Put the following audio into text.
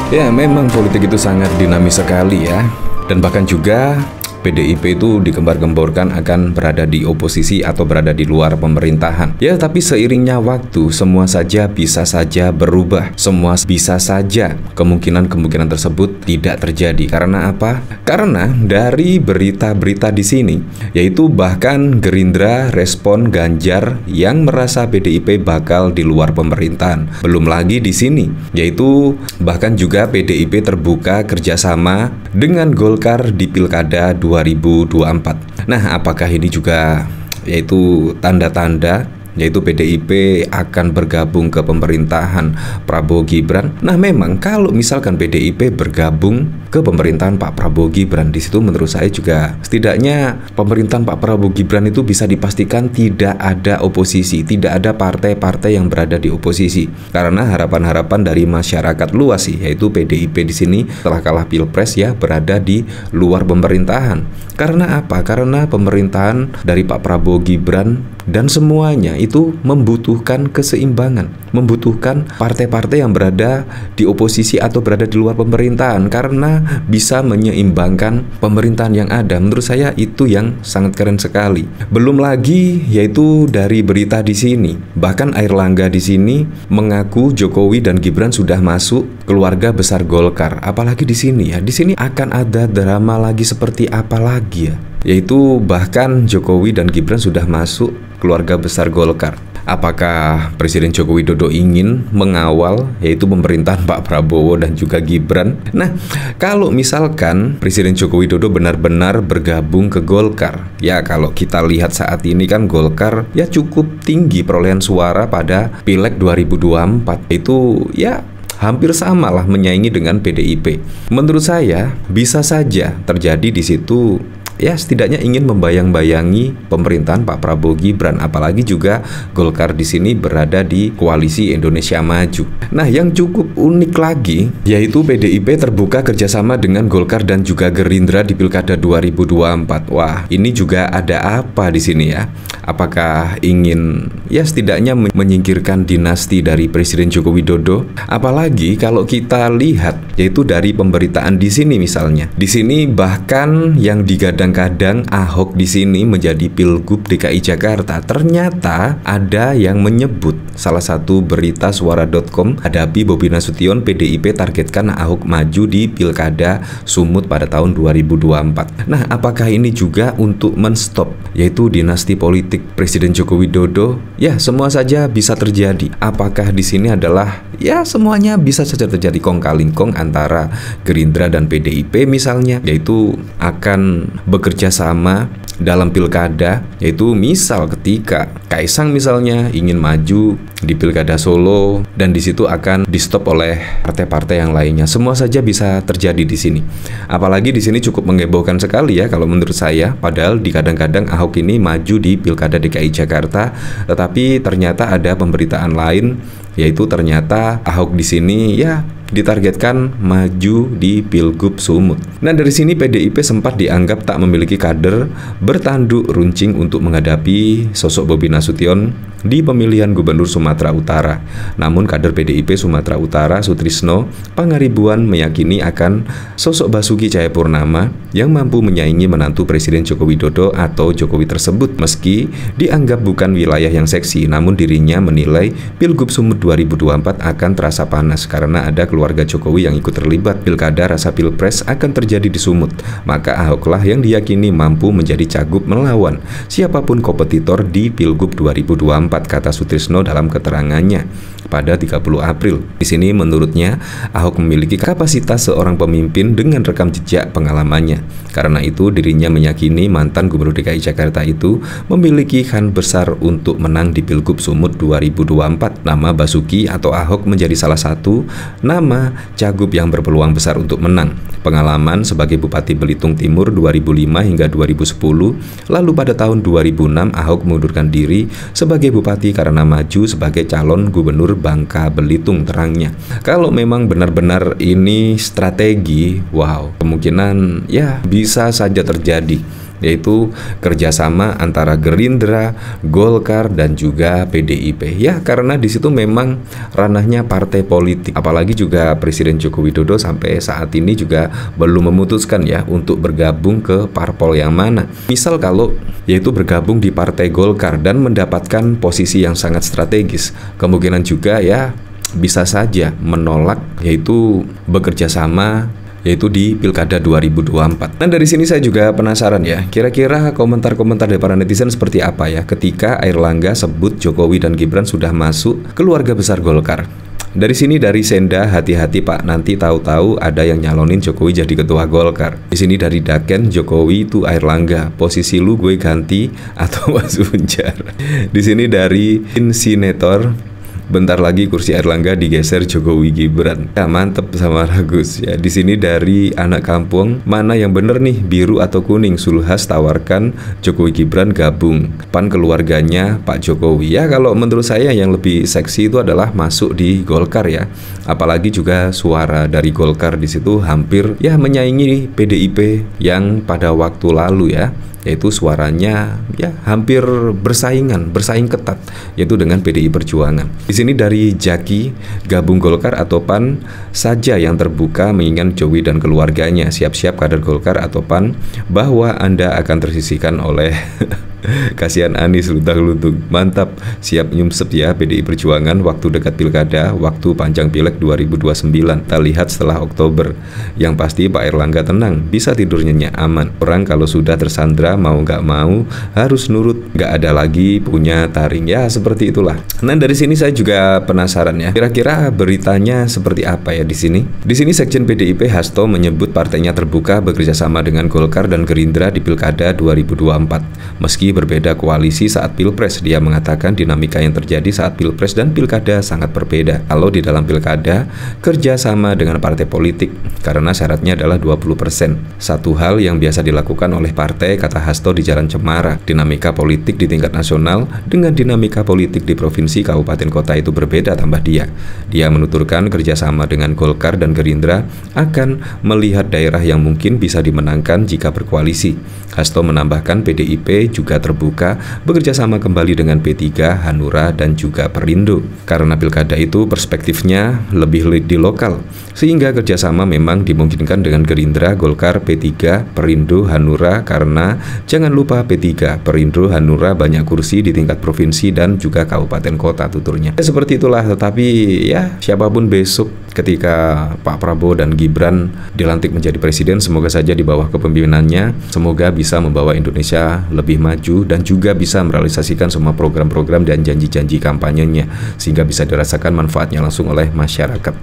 Ya, memang politik itu sangat dinamis sekali ya. Dan bahkan juga PDIP itu digembar-gemborkan akan berada di oposisi atau berada di luar pemerintahan. Ya, tapi seiringnya waktu, semua saja bisa saja berubah. Semua bisa saja kemungkinan-kemungkinan tersebut tidak terjadi. Karena apa? Karena dari berita-berita di sini, yaitu bahkan Gerindra respon Ganjar yang merasa PDIP bakal di luar pemerintahan. Belum lagi di sini, yaitu bahkan juga PDIP terbuka kerjasama dengan Golkar di Pilkada 2024. Nah, apakah ini juga yaitu tanda-tanda yaitu PDIP akan bergabung ke pemerintahan Prabowo Gibran? Nah, memang kalau misalkan PDIP bergabung ke pemerintahan Pak Prabowo Gibran, di situ menurut saya juga setidaknya pemerintahan Pak Prabowo Gibran itu bisa dipastikan tidak ada oposisi, tidak ada partai-partai yang berada di oposisi. Karena harapan-harapan dari masyarakat luas sih, yaitu PDIP di sini setelah kalah Pilpres ya berada di luar pemerintahan. Karena apa? Karena pemerintahan dari Pak Prabowo Gibran dan semuanya itu membutuhkan keseimbangan, membutuhkan partai-partai yang berada di oposisi atau berada di luar pemerintahan karena bisa menyeimbangkan pemerintahan yang ada. Menurut saya itu yang sangat keren sekali. Belum lagi yaitu dari berita di sini, bahkan Airlangga di sini mengaku Jokowi dan Gibran sudah masuk keluarga besar Golkar. Apalagi di sini ya, di sini akan ada drama lagi seperti apa lagi ya? Yaitu bahkan Jokowi dan Gibran sudah masuk keluarga besar Golkar. Apakah Presiden Joko Widodo ingin mengawal yaitu pemerintahan Pak Prabowo dan juga Gibran? Nah, kalau misalkan Presiden Joko Widodo benar-benar bergabung ke Golkar, ya kalau kita lihat saat ini kan Golkar ya cukup tinggi perolehan suara pada Pileg 2024. Itu ya hampir sama lah menyaingi dengan PDIP. Menurut saya bisa saja terjadi di situ. Ya, setidaknya ingin membayang-bayangi pemerintahan Pak Prabowo Gibran, apalagi juga Golkar di sini berada di koalisi Indonesia Maju. Nah, yang cukup unik lagi yaitu PDIP terbuka kerjasama dengan Golkar dan juga Gerindra di Pilkada 2024. Wah, ini juga ada apa di sini ya? Apakah ingin ya setidaknya menyingkirkan dinasti dari Presiden Joko Widodo? Apalagi kalau kita lihat yaitu dari pemberitaan di sini misalnya. Di sini bahkan yang digadang-gadang Ahok di sini menjadi Pilgub DKI Jakarta. Ternyata ada yang menyebut salah satu berita suara.com, hadapi Bobi Nasution, PDIP targetkan Ahok maju di Pilkada Sumut pada tahun 2024. Nah, apakah ini juga untuk menstop yaitu dinasti politik Presiden Joko Widodo? Ya, semua saja bisa terjadi. Apakah di sini adalah ya semuanya bisa saja terjadi kong kali kong antara Gerindra dan PDIP misalnya, yaitu akan bekerja sama dalam pilkada, yaitu misal ketika Kaisang misalnya ingin maju di Pilkada Solo dan di situ akan di stop oleh partai-partai yang lainnya. Semua saja bisa terjadi di sini. Apalagi di sini cukup menghebohkan sekali ya kalau menurut saya. Padahal di kadang-kadang Ahok ini maju di Pilkada DKI Jakarta, tetapi ternyata ada pemberitaan lain yaitu ternyata Ahok di sini ya ditargetkan maju di Pilgub Sumut. Nah, dari sini PDIP sempat dianggap tak memiliki kader bertanduk runcing untuk menghadapi sosok Bobi Nasution di pemilihan Gubernur Sumatera Utara. Namun kader PDIP Sumatera Utara Sutrisno Pangaribuan meyakini akan sosok Basuki Cahayapurnama yang mampu menyaingi menantu Presiden Joko Widodo atau Jokowi tersebut. Meski dianggap bukan wilayah yang seksi, namun dirinya menilai Pilgub Sumut 2024 akan terasa panas karena ada keluarga Jokowi yang ikut terlibat. Pilkada rasa Pilpres akan terjadi di Sumut, maka Ahoklah yang diyakini mampu menjadi cagup melawan siapapun kompetitor di Pilgub 2024, kata Sutrisno dalam keterangannya pada 30 April. Di sini menurutnya Ahok memiliki kapasitas seorang pemimpin dengan rekam jejak pengalamannya. Karena itu dirinya meyakini mantan Gubernur DKI Jakarta itu memiliki kans besar untuk menang di Pilgub Sumut 2024. Nama Basuki atau Ahok menjadi salah satu nama cagup yang berpeluang besar untuk menang. Pengalaman sebagai Bupati Belitung Timur 2005 hingga 2010, lalu pada tahun 2006 Ahok mengundurkan diri sebagai bupati karena maju sebagai calon gubernur Bangka Belitung, terangnya. Kalau memang benar-benar ini strategi, wow, kemungkinan ya bisa saja terjadi. yaitu kerjasama antara Gerindra, Golkar, dan juga PDIP. Ya, karena di situ memang ranahnya partai politik. Apalagi juga Presiden Joko Widodo sampai saat ini juga belum memutuskan ya untuk bergabung ke parpol yang mana. Misal kalau yaitu bergabung di Partai Golkar dan mendapatkan posisi yang sangat strategis, kemungkinan juga ya bisa saja menolak yaitu bekerja sama yaitu di Pilkada 2024. Nah, dari sini saya juga penasaran ya, kira-kira komentar-komentar dari para netizen seperti apa ya ketika Airlangga sebut Jokowi dan Gibran sudah masuk keluarga besar Golkar. Dari sini dari Senda, hati-hati Pak, nanti tahu-tahu ada yang nyalonin Jokowi jadi ketua Golkar. Di sini dari Daken, Jokowi itu Airlangga, posisi lu gue ganti atau masuk penjara. Di sini dari Insinator, bentar lagi kursi Airlangga digeser Jokowi Gibran. Ya, mantep sama Ragus ya. Di sini dari anak kampung, mana yang bener nih, biru atau kuning? Sulhas tawarkan Jokowi Gibran gabung. Pan keluarganya Pak Jokowi. Ya, kalau menurut saya yang lebih seksi itu adalah masuk di Golkar ya. Apalagi juga suara dari Golkar di situ hampir ya menyaingi PDIP yang pada waktu lalu ya, yaitu suaranya ya hampir bersaing ketat yaitu dengan PDI Perjuangan. Di sini dari Jaki, gabung Golkar atau PAN saja yang terbuka mengingat Jokowi dan keluarganya. Siap-siap kader Golkar atau PAN bahwa Anda akan tersisihkan oleh kasihan Anies luntang-luntung. Mantap, siap nyumsep ya PDI Perjuangan waktu dekat pilkada, waktu panjang pileg 2029. Kita lihat setelah Oktober. Yang pasti Pak Airlangga tenang, bisa tidur nyenyak aman. Orang kalau sudah tersandra mau nggak mau harus nurut, nggak ada lagi punya taring ya, seperti itulah. Nah, dari sini saya juga penasaran ya, kira-kira beritanya seperti apa ya di sini? Di sini Sekjen PDIP Hasto menyebut partainya terbuka bekerja sama dengan Golkar dan Gerindra di Pilkada 2024. Meski berbeda koalisi saat Pilpres, dia mengatakan dinamika yang terjadi saat Pilpres dan Pilkada sangat berbeda. Kalau di dalam Pilkada, kerja sama dengan partai politik, karena syaratnya adalah 20%. Satu hal yang biasa dilakukan oleh partai, kata Hasto, di Jalan Cemara. Dinamika politik di tingkat nasional dengan dinamika politik di provinsi, kabupaten, kota itu berbeda, tambah dia. Dia menuturkan kerjasama dengan Golkar dan Gerindra akan melihat daerah yang mungkin bisa dimenangkan jika berkoalisi. Hasto menambahkan PDIP juga terbuka bekerja sama kembali dengan P3, Hanura, dan juga Perindo. Karena pilkada itu perspektifnya lebih di lokal, sehingga kerjasama memang dimungkinkan dengan Gerindra, Golkar, P3, Perindo, Hanura, karena jangan lupa P3, Perindo, Hanura banyak kursi di tingkat provinsi dan juga kabupaten kota, tuturnya. Ya, seperti itulah, tetapi ya siapapun besok ketika Pak Prabowo dan Gibran dilantik menjadi presiden, semoga saja di bawah kepemimpinannya, semoga bisa membawa Indonesia lebih maju dan juga bisa merealisasikan semua program-program dan janji-janji kampanyenya sehingga bisa dirasakan manfaatnya langsung oleh masyarakat.